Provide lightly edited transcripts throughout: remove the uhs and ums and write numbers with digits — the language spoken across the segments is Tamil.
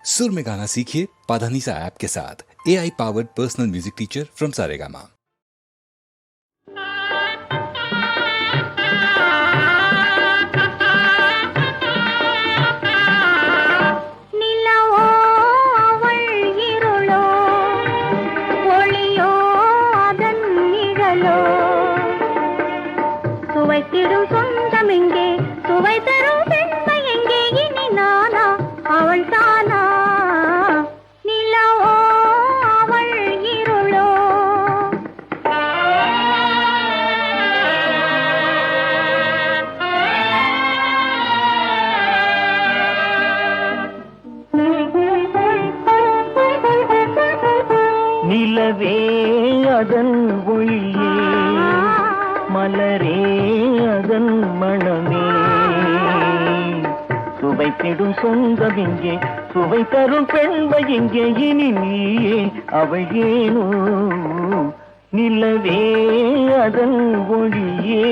सुर में गाना सीखिए पाधानीसा ऐप के साथ। AI powered personal music teacher from Saregama. சுவைத்திடும் சொந்தம் எங்கே, சுவை தரும் பெண்மை எங்கே, இனி நானா அவள் தானா, நிலவோ அவள் இருளோ. நிலவே அதன் ஒளியே, மலரே அதன் மணமே, சுவைத்திடும் சொந்தம் எங்கே, சுவை தரும் பெண்மை எங்கே, இனி நீயே அவள் ஏனோ, நிலவே அதன் ஒளியே.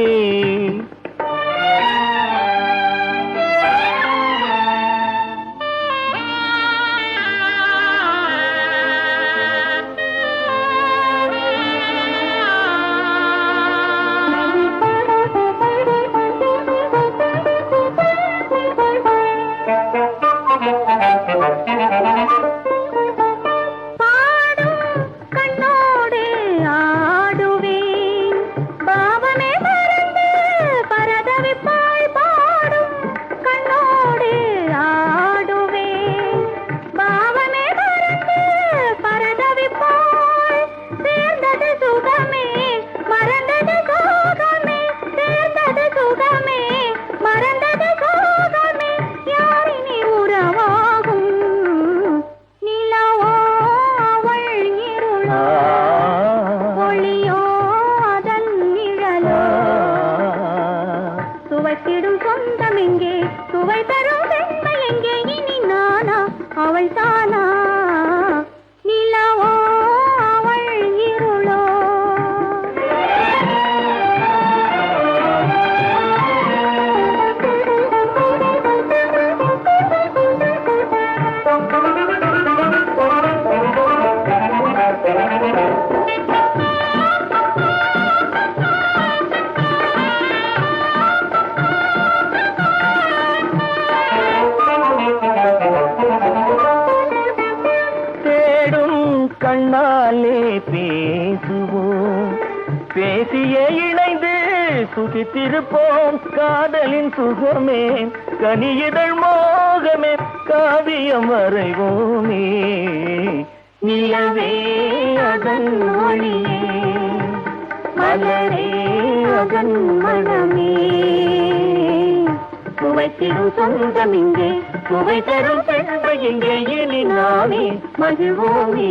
சுவைத்திடும் சொந்தம் எங்கே, சுவை தரும் பெண்மை எங்கே, இனி நானா அவள் தானா, நிலவோ அவள் இருளோ. கண்ணாலே பேசுவோம், பேசியே இணைந்து சுகித்திருப்போம், காதலின் சுகமே கனியிதழ் மோகமே, காவியம் வரைவோமே, நிலவே அதன் ஒளியே, மலரே அதன் மணமே, சுவைத்திடும் சொந்தம் இங்கே, சுவை தரும் பெண்மை எங்கே, இனி நாமே மகிழ்வோமே.